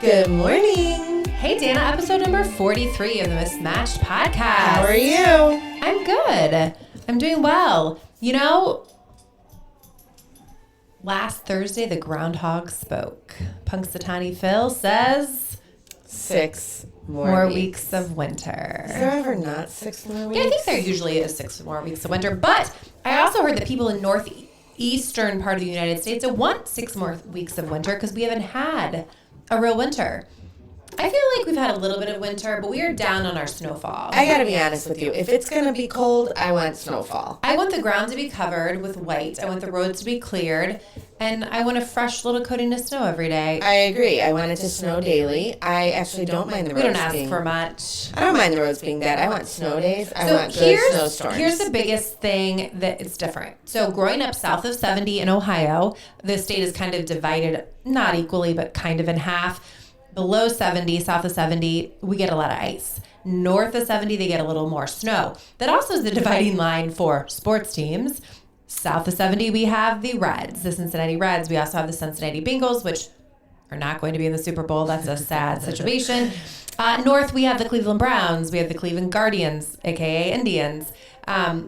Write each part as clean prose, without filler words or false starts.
Good morning. Hey, Danna, episode number 43 of the Mismatched podcast. How are you? I'm good. I'm doing well. You know, last Thursday, the Groundhogs spoke. Punxsutawney Phil says 6 more weeks of winter. Is there ever not 6 more weeks? Yeah, I think there usually is 6 more weeks of winter. But I also heard that people in northeastern part of the United States want 6 more weeks of winter because we haven't had a real winter. I feel like we've had a little bit of winter, but we are down on our snowfall. I gotta be honest with you. If it's gonna be cold, I want snowfall. I want the ground to be covered with white. I want the roads to be cleared. And I want a fresh little coating of snow every day. I agree. I want it to snow daily. I actually don't mind the roads We don't ask for much. I don't mind the roads being bad. I want snow days. I want good snowstorms. Here's the biggest thing that it's different. So growing up south of 70 in Ohio, the state is kind of divided, not equally, but kind of in half. Below 70, south of 70, we get a lot of ice. North of 70, they get a little more snow. That also is the dividing line for sports teams. South of 70, we have the Reds, the Cincinnati Reds. We also have the Cincinnati Bengals, which are not going to be in the Super Bowl. That's a sad situation. North, we have the Cleveland Browns. We have the Cleveland Guardians, a.k.a. Indians.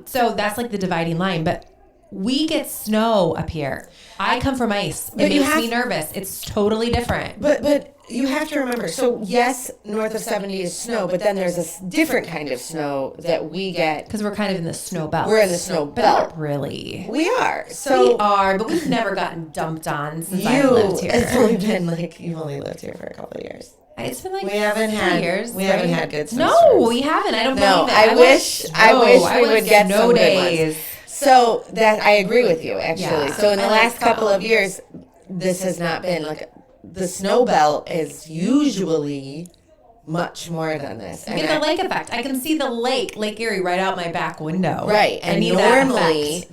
So that's like the dividing line. But we get snow up here. I come from ice. It makes me nervous. It's totally different. But you have to remember, so yes, north of 70 is snow, but then there's a different kind of snow that we get. Because we're kind of in the snow belt. We're in the snow belt. But not really. We are. We are, but we've never gotten dumped on since I lived here. It's only been you've only lived here for a couple of years. It's been like we haven't 3 had years. We haven't had good snow. No, we haven't. I don't believe it. I wish we would get snow some days. Good ones. So that I agree with you actually. Yeah. So in the last couple of years, this has not been the snow belt is usually much more than this. You get the lake effect. I can see the Lake Erie, right out my back window. Right, and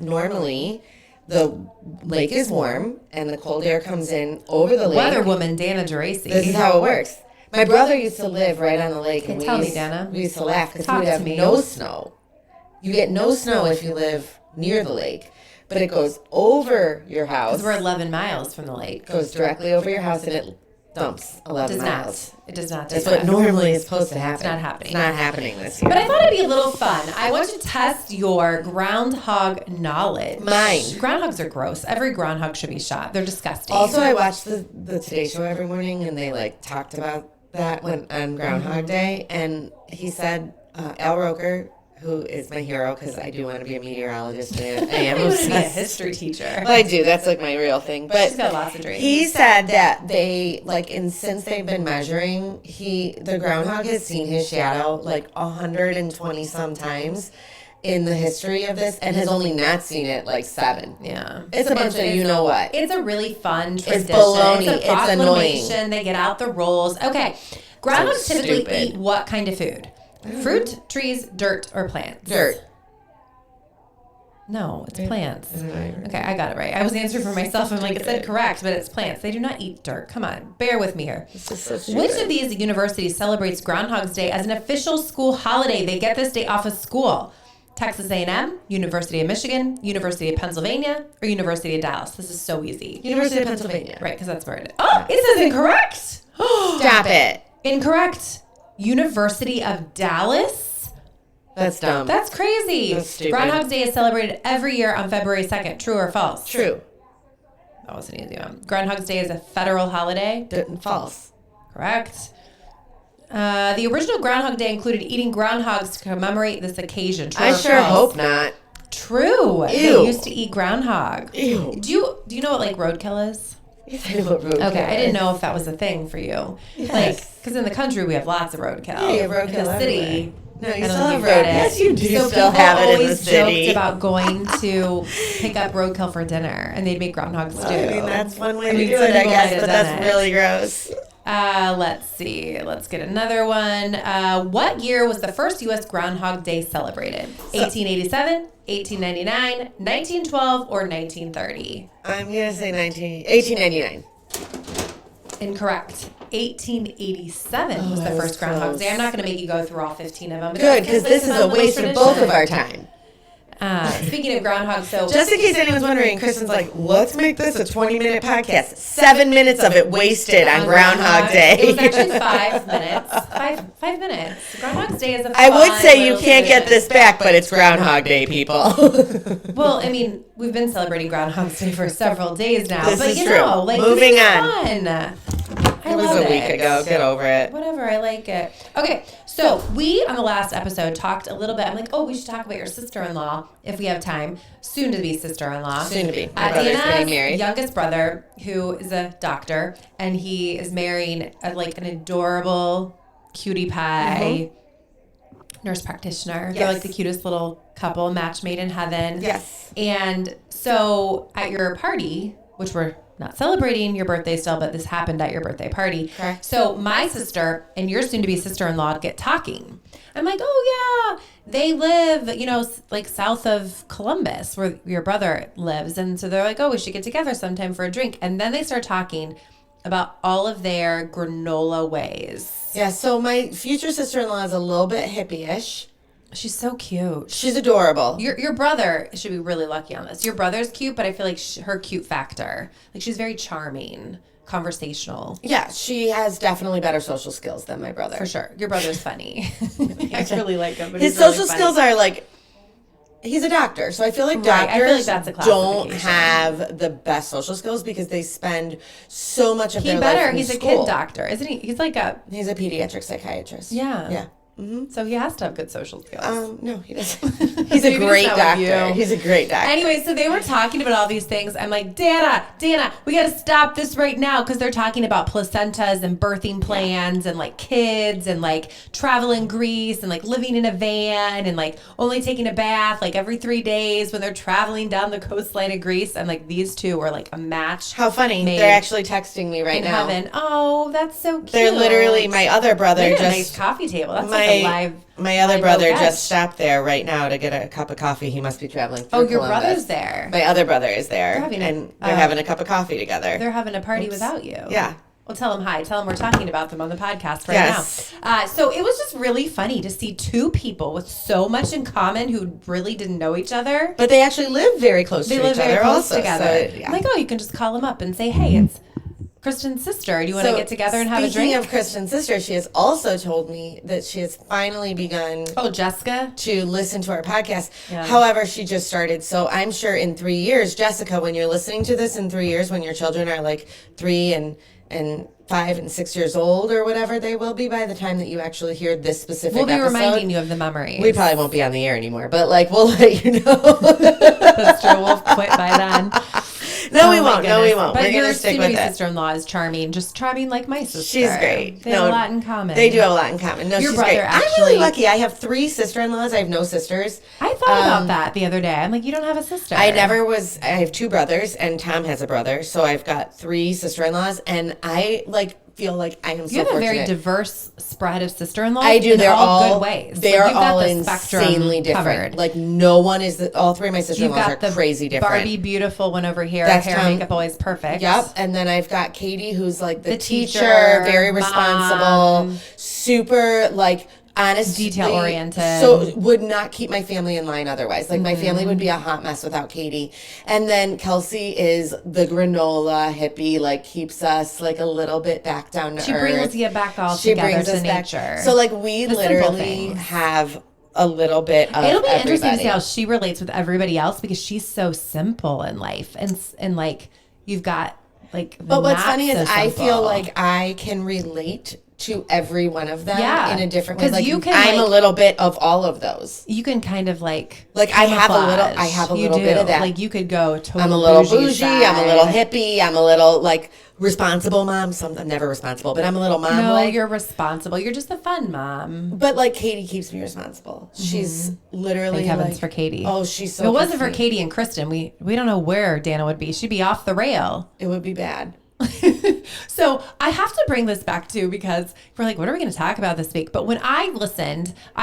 normally the lake is warm and the cold air comes in over the lake. Weather woman Danna Geraci. This is how it works. My brother used to live right on the lake, and Tell me, Danna. We used to laugh because we would have no snow. You get no snow if you live near the lake, but it goes over your house. Because we're 11 miles from the lake. Goes directly over your house and it dumps 11 miles. It does not. That's what normally is supposed to happen. It's not happening. It's not happening this year. But I thought it'd be a little fun. I want to test your groundhog knowledge. Mine. Groundhogs are gross. Every groundhog should be shot. They're disgusting. Also, I watched the Today Show every morning, and they talked about that on Groundhog Day, and he said Al Roker, who is my hero because I do want to be a meteorologist. And I am obsessed. Be a history teacher. Well, I do. That's my real thing. But she's got lots of dreams. He said that they since they've been measuring, the groundhog has seen his shadow 120 sometimes in the history of this, and has only not seen it 7. Yeah, it's a bunch of you know what. It's a really fun tradition. It's baloney. It's annoying. They get out the rolls. Okay, groundhogs typically eat what kind of food? Fruit, trees, dirt, or plants? Dirt. No, it's plants. Okay, I got it right. I was answering for myself. I'm it said correct, but it's plants. They do not eat dirt. Come on, bear with me here. This is so stupid. Which of these universities celebrates Groundhog's Day as an official school holiday? They get this day off of school. Texas A&M, University of Michigan, University of Pennsylvania, or University of Dallas? This is so easy. University of Pennsylvania. Right, because that's where it is. Oh, it says incorrect. Stop it. Incorrect. University of Dallas? That's dumb. That's crazy. That's stupid. Groundhog's Day is celebrated every year on February 2nd. True or false? True. That was an easy one. Groundhog's Day is a federal holiday? False. Correct. The original Groundhog Day included eating groundhogs to commemorate this occasion. True I or sure false? hope not. True. Ew. They used to eat groundhog. Ew. Do you know what roadkill is? Yes, I know what roadkill Okay, I is. didn't know if that was a thing for you. Yes. Because in the country we have lots of roadkill. Yeah, you have roadkill in the city. everywhere. No, you I don't still think have you've read roadkill. it. Yes, you do So still have it in the always city. joked about going to pick up roadkill for dinner, and they'd make groundhog stew. I mean, that's one way to some do it, I people guess, might have but done that's it. really gross. Let's see. Let's get another one. What year was the first U.S. Groundhog Day celebrated? 1887, 1899, 1912, or 1930? I'm going to say 1899. Incorrect. 1887 was the that was first Groundhog close. Day. I'm not going to make you go through all 15 of them. Good, because this is a waste of both of our time. Speaking of Groundhog, so just in case anyone's wondering, Kristin's like, let's make this a 20-minute podcast. 7 minutes of it wasted on Groundhog Day. It was actually 5 minutes. 5 minutes. Groundhog's Day is a I would say you little can't get tradition. this back, but it's Groundhog Day, people. Well, I mean, we've been celebrating Groundhog's Day for several days now. This but is you true. know, like, Moving this is on. fun. It was a week ago. Get over it. Whatever, I like it. Okay, so we, on the last episode, talked a little bit. I'm like, oh, we should talk about your sister-in-law if we have time. Soon-to-be sister-in-law. Soon to be. My brother's getting married. Youngest brother, who is a doctor, and he is marrying an adorable cutie pie nurse practitioner. They're like the cutest little couple, match made in heaven. Yes. And so at your party, which we're not celebrating your birthday still, but this happened at your birthday party. Correct. So my sister and your soon-to-be sister-in-law get talking. I'm like, oh, yeah, they live, like south of Columbus where your brother lives. And so they're like, oh, we should get together sometime for a drink. And then they start talking about all of their granola ways. Yeah, so my future sister-in-law is a little bit hippie-ish. She's so cute. She's adorable. Your brother should be really lucky on this. Your brother's cute, but I feel like her cute factor. Like, she's very charming, conversational. Yeah, she has definitely better social skills than my brother. For sure. Your brother's funny. I really like him. But His he's really social funny. skills are like, he's a doctor. So I feel like Right, I feel like doctors that's a don't classification. have the best social skills because they spend so much of He their better. life in He's school. a kid doctor, isn't he? He's like a... He's a pediatric psychiatrist. Yeah. Yeah. So he has to have good social skills. No, he doesn't. He's a Maybe great it's not with doctor. you. He's a great doctor. Anyway, so they were talking about all these things. I'm like, Danna, we got to stop this right now because they're talking about placentas and birthing plans and like kids and like travel in Greece and like living in a van and like only taking a bath like every 3 days when they're traveling down the coastline of Greece. I'm like, these two are like a match. How funny. made They're actually texting me right in now. heaven. Oh, that's so cute. They're literally, my other brother They got just... a nice coffee table. That's like a live... My other live brother oak edge. just stopped there right now to get a cup of coffee. He must be traveling through Oh, your Columbus. brother's there. My other brother is there. They're They're having a cup of coffee together. They're having a party without you. Yeah. Well, tell them hi. Tell them we're talking about them on the podcast right Yes. now. So it was just really funny to see two people with so much in common who really didn't know each other. But they actually live very close They to live each very other close also. together. So, yeah. I'm like, oh, you can just call them up and say, hey, it's Kristin's sister. Do you want to get together and have a drink? Speaking of Kristin's sister, she has also told me that she has finally begun Oh, Jessica? to listen to our podcast. Yeah. However, she just started. So I'm sure in 3 years, Jessica, when you're listening to this in 3 years, when your children are like 3 and 5 and 6 years old or whatever they will be by the time that you actually hear this specific We'll be episode. reminding you of the memories. We probably won't be on the air anymore, but like we'll let you know. That's true. We'll quit by then. No, we Oh, my won't. No, we goodness. won't. But We're your gonna stick with soon-to-be it. sister-in-law is charming, just charming like my sister. She's great. They have a lot in common. They do have a lot in common. No, Your she's brother great. I'm actually- really lucky. I have 3 sister-in-laws. I have no sisters. I thought about that the other day. I'm like, you don't have a sister. I have 2 brothers, and Tom has a brother. So I've got 3 sister-in-laws, and I feel like I am so You have fortunate. a very diverse spread of sister-in-laws. I do. In They're all good ways. They Like, are you've got all the spectrum insanely different. covered. Like no one is. All 3 of my You've sister-in-laws are got the crazy different. Barbie beautiful one over here. That's Hair, Tom. makeup, always perfect. Yep. And then I've got Katie, who's like the teacher, teacher, very responsible, mom. super honest, Detail-oriented. So would not keep my family in line otherwise. Like my family would be a hot mess without Katie. And then Kelsey is the granola hippie, like keeps us like a little bit back down to She earth. brings you back all She together brings to us back. nature. So like we The simple literally things. have a little bit of It'll be everybody. interesting to see how she relates with everybody else because she's so simple in life, and like you've got like. The But what's not funny is so I simple. feel like I can relate to every one of them Yeah. in a different way. 'Cause Like you can, I'm a like- little bit of all of those. you can kind of like I have a little camouflage. You bit of that. Like you could go totally. I'm a little bougie. I'm a little hippie. I'm a little like responsible mom. I'm never responsible, but I'm a little mom. No, like, you're responsible. You're just a fun mom. but like Katie keeps me responsible. She's literally Thank heavens like, for Katie. Oh, she's so. If it wasn't for keeps me- Katie and Kristin, we don't know where Danna would be. She'd be off the rail. it would be bad. So I have to bring this back too because we're like, what are we going to talk about this week? But when I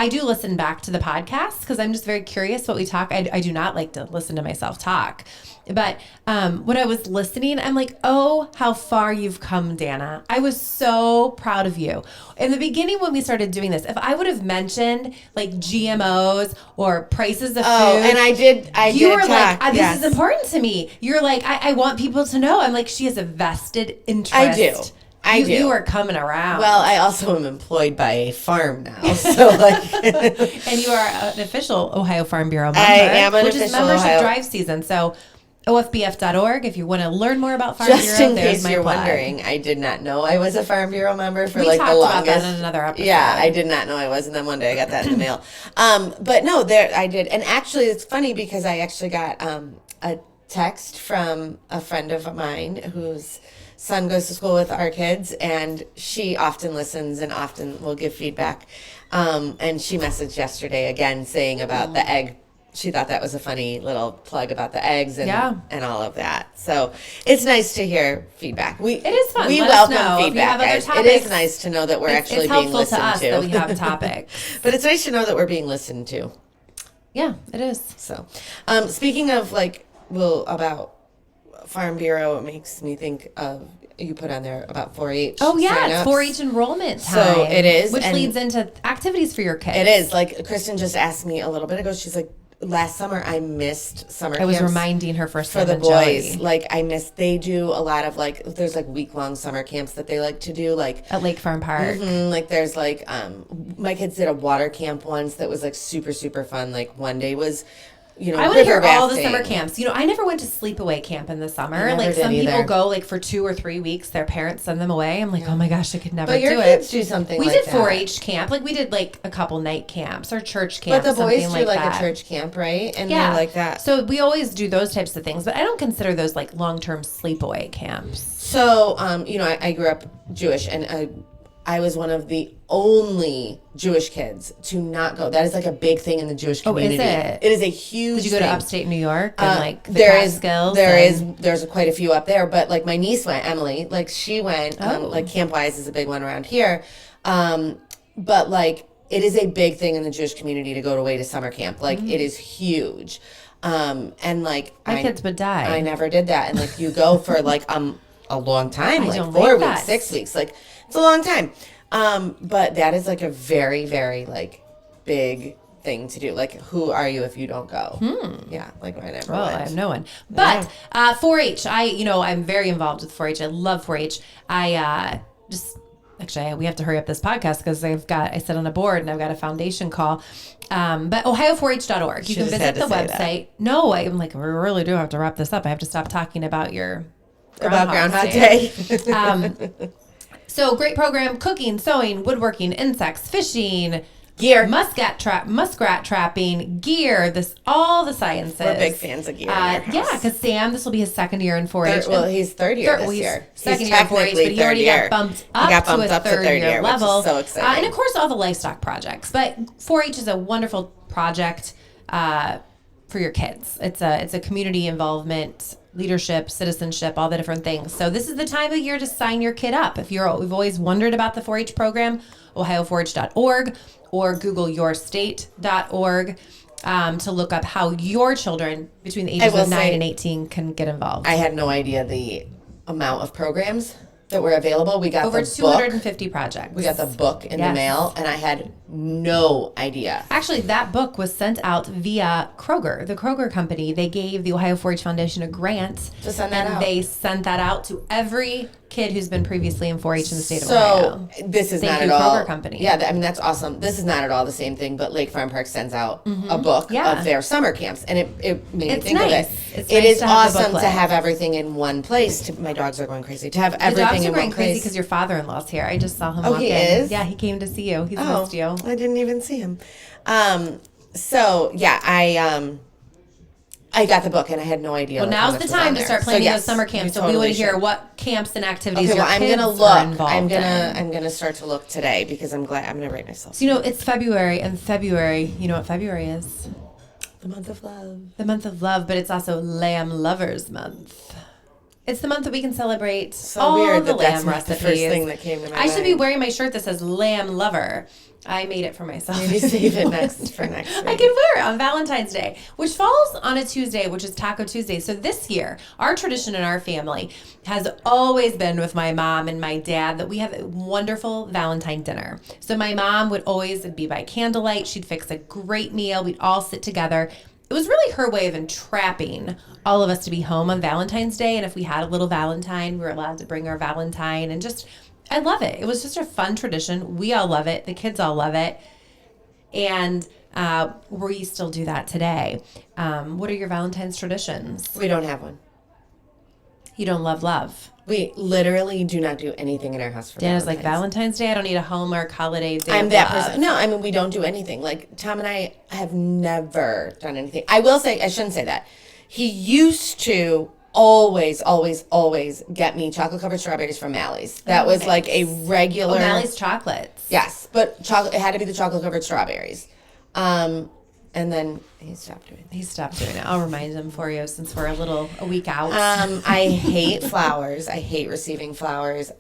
do listen back to the podcast because I'm just very curious what we talk. I do not like to listen to myself talk. But when I was listening, I'm like, oh, how far you've come, Danna. I was so proud of you. In the beginning, when we started doing this, if I would have mentioned like GMOs or prices of food. And I did. You were like, this is important to me. You're like, I want people to know. I'm like, she has a vested interest. I do. You are coming around. Well, I also am employed by a farm now, so like. And you are an official Ohio Farm Bureau member. I am an which official is membership Ohio drive season. So. OFBF.org. If you want to learn more about Farm Bureau, just in there's case you're plug. wondering, I did not know I was a Farm Bureau member for we like the longest. About that in another episode. Yeah, I did not know I was, and then one day I got that in the mail. But no, I did, and actually, it's funny because I actually got a text from a friend of mine whose son goes to school with our kids, and she often listens and often will give feedback. And she messaged yesterday again saying about the egg. She thought that was a funny little plug about the eggs and all of that. So it's nice to hear feedback. It is fun. We welcome feedback, guys. It is nice to know that we're actually being listened to. It's helpful to us that we have topics. But it's nice to know that we're being listened to. Yeah, it is. So, speaking of about Farm Bureau, it makes me think of you put on there about 4-H. Oh yeah, sign-ups. it's 4-H enrollment time. So it is, which leads into activities for your kids. It is. Like Kristin just asked me a little bit ago. She's like, last summer I missed summer camps. I was reminding her for the boys. Jody. Like I missed. They do a lot of there's week-long summer camps that they like to do at Lake Farm Park. Mm-hmm, like there's my kids did a water camp once that was super super fun. Like one day was. I want to hear all the summer camps. I never went to sleepaway camp in the summer. Like some people go for 2 or 3 weeks. Their parents send them away. I'm like, oh my gosh, I could never do it. But your kids do something like that. We did 4-H camp. Like we did a couple night camps or church camps. But the boys do that. a church camp, right? And they like that. So we always do those types of things. But I don't consider those long-term sleepaway camps. So, I grew up Jewish and I was one of the only Jewish kids to not go. That is a big thing in the Jewish community. Oh, is it? It is a huge. Did you go to upstate New York and the Catskills? There's quite a few up there, but my niece went, Emily. She went. Camp Wise is a big one around here, but it is a big thing in the Jewish community to go away to summer camp. It is huge, and my kids would die. I never did that, and you go for a long time, 4 weeks, 6 weeks, it's a long time. But that is a very, very big thing to do. Who are you if you don't go? Yeah, I never I have no one. But 4-H, I'm very involved with 4-H. I love 4-H. We have to hurry up this podcast because I sit on a board and I've got a foundation call. But ohio4h.org. You can visit the website. That. No, I'm we really do have to wrap this up. I have to stop talking about Groundhog Day. So great program: cooking, sewing, woodworking, insects, fishing, gear, muskrat trapping, gear. All the sciences. We're big fans of gear. Because Sam, this will be his second year in 4-H. He's third year this year. Second year in 4-H, but he already got bumped up to a third year level. Which is so exciting. And of course, all the livestock projects. But 4-H is a wonderful project for your kids. It's a community involvement. Leadership, citizenship, all the different things. So this is the time of year to sign your kid up. If we've always wondered about the 4-H program, ohio4h.org or Google yourstate.org to look up how your children between the ages of 9 and 18 can get involved. I had no idea the amount of programs that were available. We got over the 250 book. projects. We got the book in the mail, and I had no idea. Actually, that book was sent out via Kroger, the Kroger company. They gave the Ohio 4-H Foundation a grant to send that out. And they sent that out to every kid who's been previously in 4-H in the state of Ohio. So this is not at all. Kroger company. Yeah, that's awesome. This is not at all the same thing, but Lake Farm Park sends out a book of their summer camps, and it made me think of it. It is awesome to have everything in one place. My dogs are going crazy. To have everything in one place. The dogs are going crazy because your father-in-law's here. I just saw him walk in. He is? Yeah, he came to see you. He's missed you. I didn't even see him. So yeah, I got the book and I had no idea. Well, now's the time to start planning those summer camps. So we want to hear what camps and activities your kids are involved in. I'm gonna start to look today because I'm gonna write myself. So it's February, and February, you know what February is? The month of love. The month of love, but it's also Lamb Lovers Month. It's the month that we can celebrate So all weird the that that's lamb not recipes. the first thing that came to my I should be mind. wearing my shirt that says Lamb Lover. I made it for myself. Maybe save it for next week. I can wear it on Valentine's Day, which falls on a Tuesday, which is Taco Tuesday. So this year, our tradition in our family has always been with my mom and my dad that we have a wonderful Valentine dinner. So my mom would always be by candlelight. She'd fix a great meal. We'd all sit together. It was really her way of entrapping all of us to be home on Valentine's Day. And if we had a little Valentine, we were allowed to bring our Valentine. And just, I love it. It was just a fun tradition. We all love it. The kids all love it. And we still do that today. What are your Valentine's traditions? We don't have one. You don't love. We literally do not do anything in our house for Dana's Valentine's. like, Valentine's Day? I don't need a Hallmark holiday day. I'm of that love. person. No, I mean, we don't do anything. Like, Tom and I have never done anything. I will say, I shouldn't say that. He used to always get me chocolate-covered strawberries from Mally's. That was like a regular... Oh, Mally's chocolates. Yes, but chocolate. It had to be the chocolate-covered strawberries. And then he stopped doing it. He stopped doing it. I'll remind him for you since we're a week out. I hate flowers. I hate receiving flowers.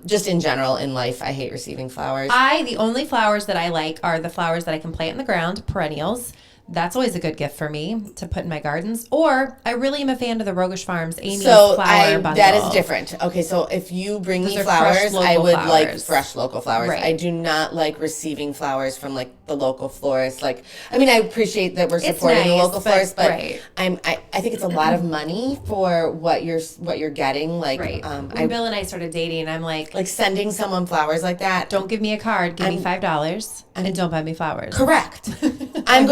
Just in general in life, I hate receiving flowers. The only flowers that I like are the flowers that I can plant in the ground, perennials. That's always a good gift for me to put in my gardens. Or I really am a fan of the Rogish Farms Amy's flower bundle. That is different. Okay, so if you bring me flowers, I would like fresh local flowers. Right. I do not like receiving flowers from like the local florist. Like, I mean, I appreciate that we're supporting the local florist, but right. I think it's a lot of money for what you're getting. Like, Right. When Bill and I started dating, I'm like sending someone flowers like that. Don't give me a card. Give me $5 and don't buy me flowers. Correct. I'm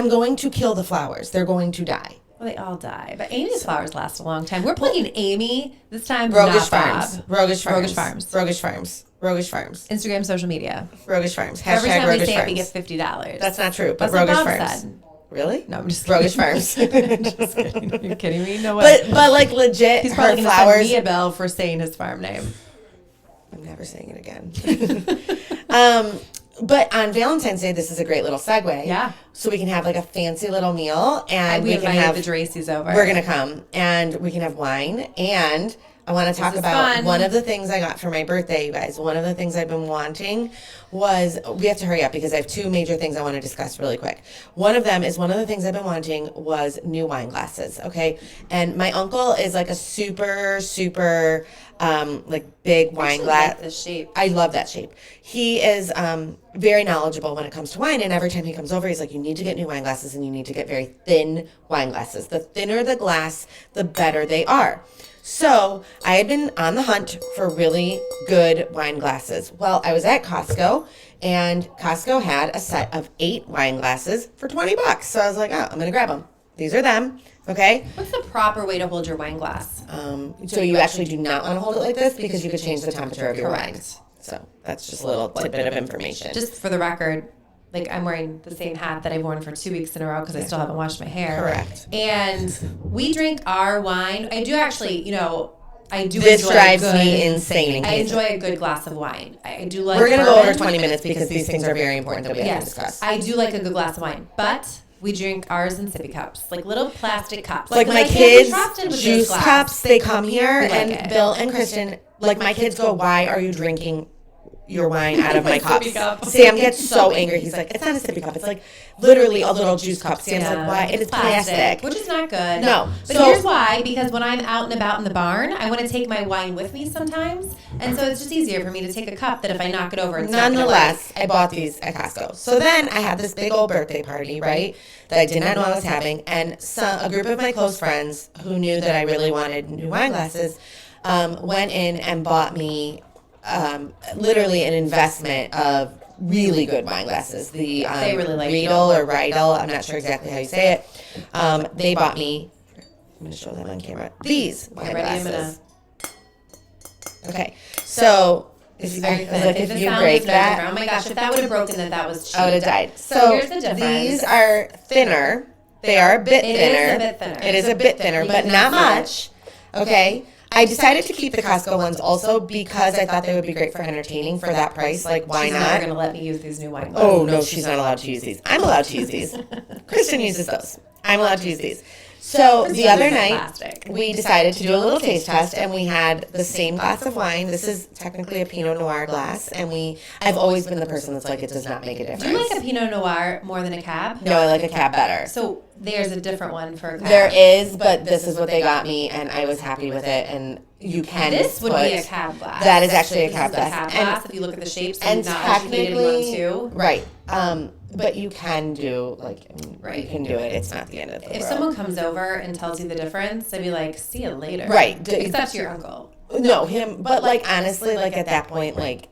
going to kill the flowers. They're going to die. Well, they all die. But Amy's flowers last a long time. We're plugging Amy this time. Rogish not Farms. Bob. Rogish Farms. Rogish Farms. Rogish Farms. Rogish Farms. Instagram, social media. Rogish Farms. Every time Rogish we say Farms. it, we get $50. That's not true. But That's what Rogish Bob Farms. said. Really? No, I'm just kidding. Rogish Farms. Just kidding. Are you kidding me? No way. But like legit, He's her probably going to flowers. send me a bill for saying his farm name. I'm never saying it again. But on Valentine's Day, this is a great little segue. Yeah. So we can have like a fancy little meal, and We we can invited have the Dracy's over. We're gonna come, and we can have wine. And I want to talk is about fun. one of the things I got for my birthday, you guys. One of the things I've been wanting was, we have to hurry up because I have two major things I want to discuss really quick. One of them is, one of the things I've been wanting was new wine glasses. Okay, and my uncle is like a super like big wine glass. Like this shape. I love that shape. He is very knowledgeable when it comes to wine, and every time he comes over, he's like, you need to get new wine glasses, and you need to get very thin wine glasses. The thinner the glass, the better they are. So I had been on the hunt for really good wine glasses. Well, I was at Costco, and Costco had a set of 8 wine glasses for $20. So I was like, oh, I'm going to grab them. These are them. Okay. What's the proper way to hold your wine glass? So you actually do not want to hold it like this because you could change the temperature of your wine. Correct. So that's just a little tidbit of information. Just for the record, like I'm wearing the same hat that I've worn for 2 weeks in a row because I still haven't washed my hair. Correct. And we drink our wine. I do actually, This enjoy drives a me insane. I enjoy a good glass of wine. I do like. We're going to go bourbon. over 20 minutes because these things are very important that we have to discuss. I do like a good glass of wine, but we drink ours in sippy cups, like little plastic cups. Like when my I can't be kids' trusted with this juice glass. cups, they come here, We like and it. Bill and Kristin, like my kids go, why are you drinking your wine out of my Sippy cups? cup. Sam gets so angry. He's like, it's not a sippy cup. It's like literally a little juice cup. Sam's like, why? And it's plastic. Which is not good. No. But So- here's why. Because when I'm out and about in the barn, I want to take my wine with me sometimes. And so it's just easier for me to take a cup that if I knock it over, it's not gonna Nonetheless, I bought these at Costco. So then I had this big old birthday party, right, that I did not know I was having. And a group of my close friends who knew that I really wanted new wine glasses went in and bought me literally an investment of really good wine glasses. The They really like Riedel or Riedel, I'm not sure exactly how you say it. They bought me, I'm going to show them on camera, these wine glasses. Okay, so if you break that, oh my gosh, if that would have broken, that was cheap. I would have died. So here's the difference. These are thinner. They are a bit thinner. It is a bit thinner. It is a bit thinner, but not much. Okay. I decided to keep the Costco ones also because I thought they would be great for entertaining for that price. Like, why She's not? never going to let me use these new wine glasses. Oh, no, she's not allowed to use these. I'm allowed to use these. Kristin uses those. I'm allowed to use these. So the other use night, plastic. we decided to do a little taste test, and we had the same glass of wine. This is technically a Pinot Noir glass, and I've always been the person that's like, it does not make a difference. Do you like a Pinot Noir more than a Cab? No, I like a Cab better. So there's a different one for a Cab. There is, but this is what they got me, and I was happy with it, and you can This would put, be a Cab glass. That is actually a This Cab is glass. Cab glass, if you look at the shapes, And not educated one technically, too. right. But you can do, like, Right. you can do it. It's not the end of the If world. someone comes over and tells you the difference, I'd be like, see you later. Right. Except your uncle. No, him. But, like, honestly, like, at that point, like,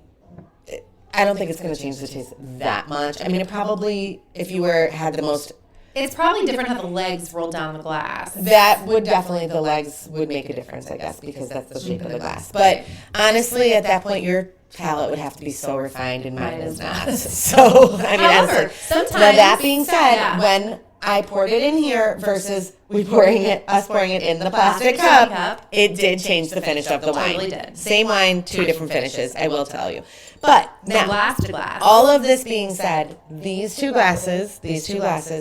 I don't think it's going to change the taste that much. I mean, it probably, if you had the most... It's probably different how the legs roll down the glass. That would definitely, the legs would make a difference, I guess, because that's the shape of the glass. But honestly, at that point, your palate would have to be so refined, and mine is not. So, I mean, However, honestly. sometimes... Now, that being said, Yeah. when I poured it in here versus us pouring it in the plastic cup, it did change the finish of the wine. Totally did. Same wine, two different finishes, I will tell you. But now, glass to glass. all of this being said, these two glasses,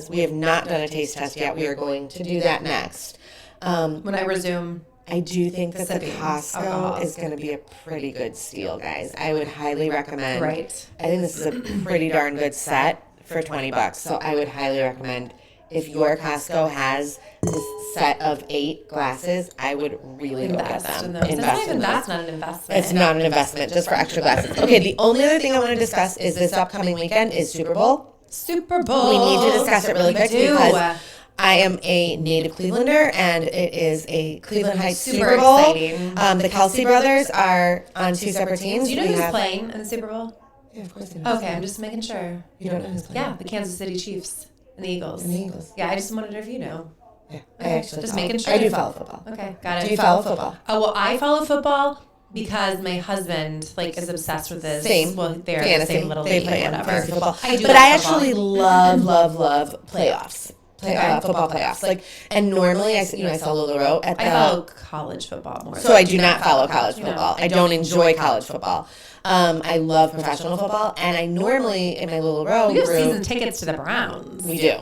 we have not done a taste test yet. We are going to do that next. When I resume... I do think that the Sipping Costco alcohol. is going to be a pretty good steal, guys. I would highly recommend. Right. I think this is a pretty darn good set for $20. So I would highly recommend, if your Costco has this set of 8 glasses, I would really go get them. That's not an investment. It's not an investment, just for extra glasses. Okay, the only other thing I want to discuss is this upcoming weekend is Super Bowl. Super Bowl. We need to discuss it really quick do. because I am a native Clevelander, and it is a Cleveland Heights Super Super Bowl. exciting. The Kelsey brothers are on 2 separate teams. Do you know who's playing in the Super Bowl? Yeah, of course. I know. Okay, I'm just making sure. You don't know who's playing? Yeah, the Kansas City Chiefs and the Eagles. And the Eagles. Yeah, I just wanted to know if you know. Yeah, Okay, I actually just follow. making sure. I do follow football. Okay, got it. Do you follow football? Oh, well, I follow football because my husband is obsessed with this. Same. Well, they're in the Fantasy. same little They league play or in whatever. fantasy football. I do but like I football. actually love playoffs. Okay. Football playoffs. And normally I follow the row at the. I follow college football more. So I do not follow college You know. football. I don't enjoy college football. I love professional football, and I normally in my little row We have group, season tickets to the Browns. we do.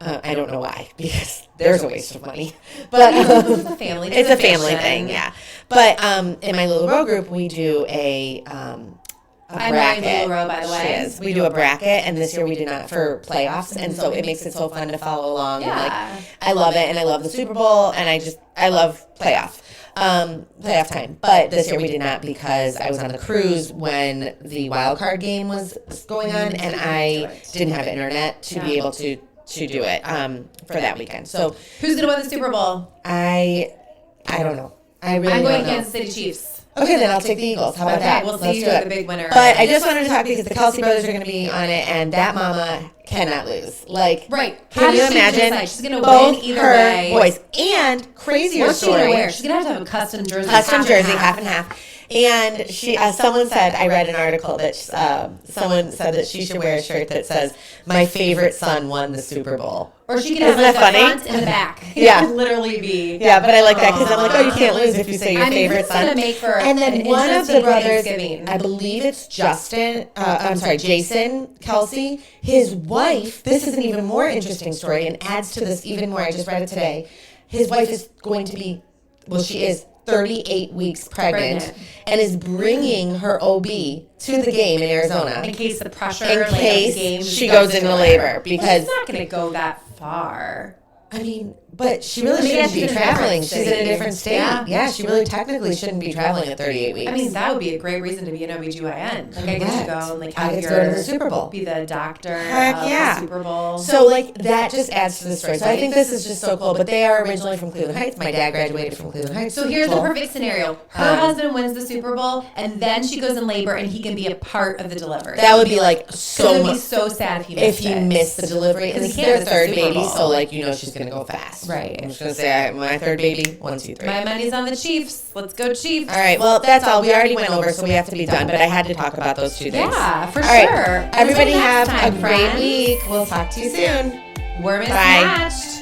I don't know why, because there's a waste of money. But It's a family. it's a family tradition. thing, yeah. But in my little row group, we do a I'm bracket. very little row, by the way. She is. We do a bracket, and this year we did not for playoffs, and so it makes it so fun to follow along. Yeah. And I love it, and I love the Super Bowl, and I love playoff time. But this year we did not because I was on the cruise when the wild card game was going on, and I didn't have internet to be able to do it for that weekend. So Who's gonna win the Super Bowl? I don't know. I really I'm going don't know. Kansas City Chiefs. Okay, then I'll take the Eagles. How about Okay, that? we'll see Let's who do the it. big winner But is. I just wanted to talk because the Kelsey brothers are going to be on it, and that mama cannot lose. Right. Can How you does she imagine? decide? She's gonna both win either her way. boys. And crazier What's she gonna story. wear? She's gonna have a custom jersey. Custom jersey, half and half. And she, someone said, I read an article that someone said that she should wear a shirt that says, "My favorite son won the Super Bowl." Or she could Isn't have that the funny? front and the back. Yeah. It could literally be. Yeah, but I like that because I'm like, oh, you can't lose if you say your favorite it's son. gonna make for And then an one of the interesting brothers, Thanksgiving. I believe it's Jason Kelsey, his wife, this is an even more interesting story and adds to this even more. I just read it today. His wife is going to be, she is 38 weeks pregnant and is bringing her OB to the game in Arizona in case the pressure, in of the case game she goes into to her. labor. Well, Because, she's not gonna go that far. I mean, but she really Maybe shouldn't she's be in a different traveling. She's in a state. different state. Yeah. Yeah, she really technically shouldn't be traveling at 38 weeks. I mean, that would be a great reason to be an OBGYN. I get to Correct. go and I have get to your, go to the Super Bowl. be the doctor Heck of yeah. the Super Bowl. So, that just adds to the story. So I think this is just so cool. But they are originally from Cleveland Heights. My dad graduated from Cleveland Heights. So here's the Cool. perfect scenario. Her husband wins the Super Bowl, and then she goes in labor, and he can be a part of the delivery. That would be So so it would be much. so sad if he missed If he it. missed the delivery, and Because it's he their can't miss the third Super baby, Bowl. so she's gonna go fast. Right. I'm just gonna say my third baby, 1, 2, 3. My money's on the Chiefs. Let's go Chiefs. All right, well that's all. We already went over, so we have to be done. But I had to talk about those 2 things. Yeah, for All right. sure. Everybody Until have next time, a great friends. week. We'll talk to you soon. We're Bye. mismatched.